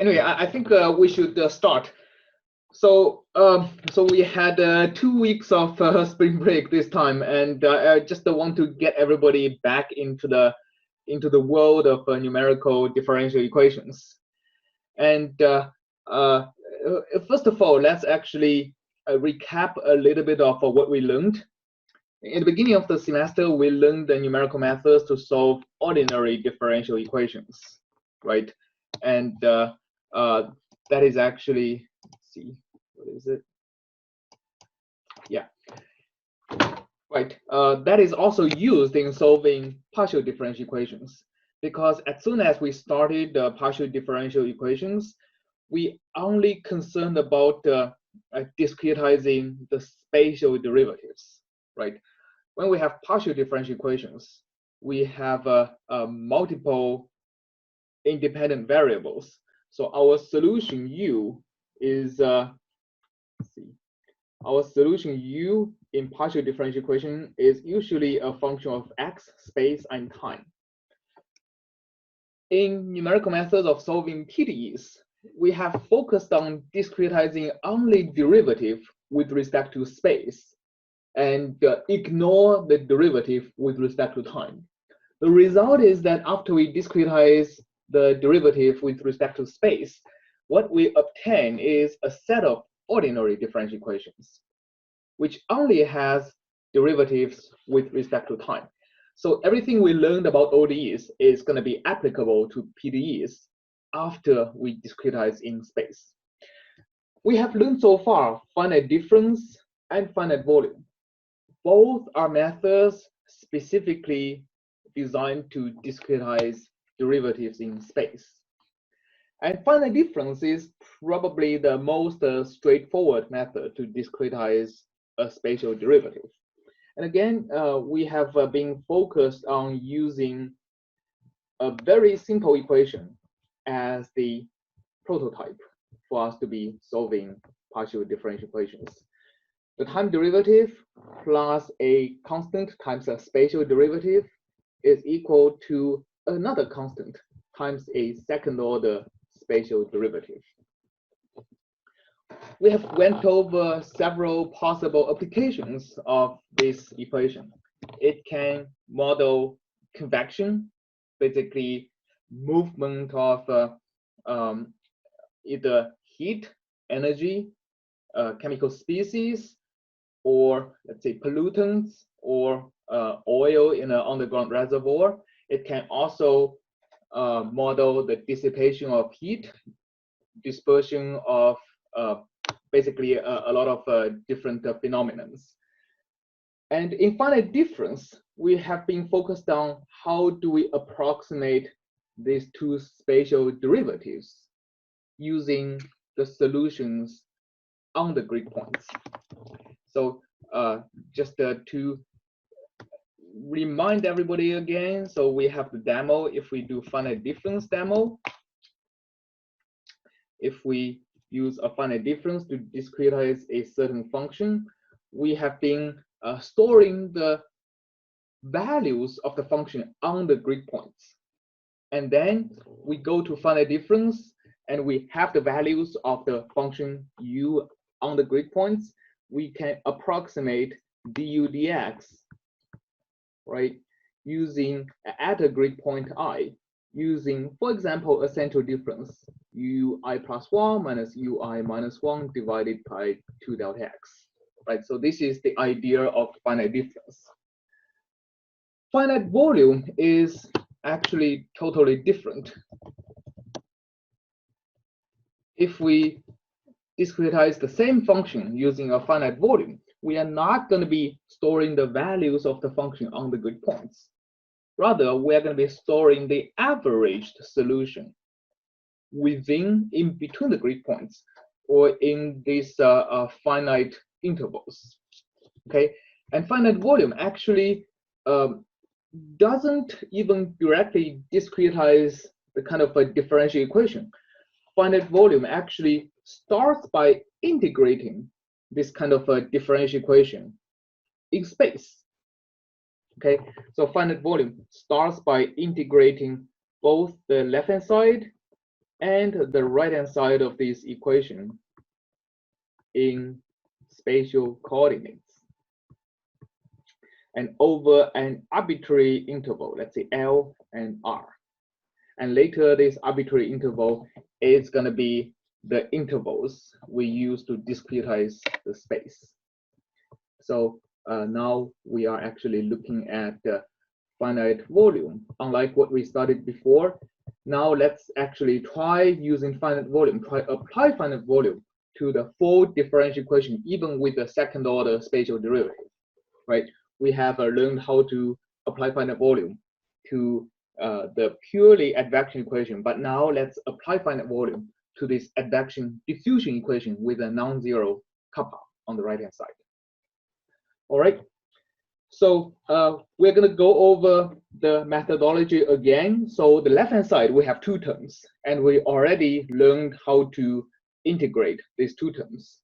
Anyway, I think we should start. So we had 2 weeks of spring break this time, and I just want to get everybody back into the world of numerical differential equations. And first of all, let's actually recap a little bit of what we learned. In the beginning of the semester, we learned the numerical methods to solve ordinary differential equations, right? And that is actually, let's see, what is it? Yeah, right. That is also used in solving partial differential equations, because as soon as we started partial differential equations, we only concerned about discretizing the spatial derivatives, right? When we have partial differential equations, we have multiple independent variables. So our solution U is, let's see, our solution U in partial differential equation is usually a function of x, space, and time. In numerical methods of solving PDEs, we have focused on discretizing only derivative with respect to space and ignore the derivative with respect to time. The result is that after we discretize the derivative with respect to space, what we obtain is a set of ordinary differential equations, which only has derivatives with respect to time. So everything we learned about ODEs is going to be applicable to PDEs after we discretize in space. We have learned so far finite difference and finite volume. Both are methods specifically designed to discretize derivatives in space. And finite difference is probably the most straightforward method to discretize a spatial derivative. And again, we have been focused on using a very simple equation as the prototype for us to be solving partial differential equations. The time derivative plus a constant times a spatial derivative is equal to another constant times a second order spatial derivative. We have went over several possible applications of this equation. It can model convection, basically movement of either heat, energy, chemical species, or let's say pollutants, or oil in an underground reservoir. It can also model the dissipation of heat, dispersion of basically a lot of different phenomena. And in finite difference, we have been focused on how do we approximate these two spatial derivatives using the solutions on the grid points. So just to remind everybody again, so we have the demo. If we do finite difference demo, if we use a finite difference to discretize a certain function, we have been storing the values of the function on the grid points. And then we go to finite difference, and we have the values of the function u on the grid points. We can approximate du dx, right, using at a grid point I, using, for example, a central difference, ui plus 1 minus ui minus 1 divided by 2 delta x, right? So this is the idea of finite difference. Finite volume is actually totally different. If we discretize the same function using a finite volume, we are not going to be storing the values of the function on the grid points. Rather, we are going to be storing the averaged solution in between the grid points, or in these finite intervals. Okay, and finite volume actually doesn't even directly discretize the kind of a differential equation. Finite volume actually starts by integrating this kind of a differential equation in space. Okay, so finite volume starts by integrating both the left-hand side and the right-hand side of this equation in spatial coordinates, and over an arbitrary interval, let's say L and R. And later, this arbitrary interval is going to be the intervals we use to discretize the space. So now we are actually looking at finite volume. Unlike what we studied before, now let's actually try using finite volume, apply finite volume to the full differential equation, even with the second order spatial derivative, right? We have learned how to apply finite volume to the purely advection equation, but now let's apply finite volume to this advection-diffusion equation with a non-zero kappa on the right-hand side. All right, so we're going to go over the methodology again. So the left-hand side, we have two terms, and we already learned how to integrate these two terms.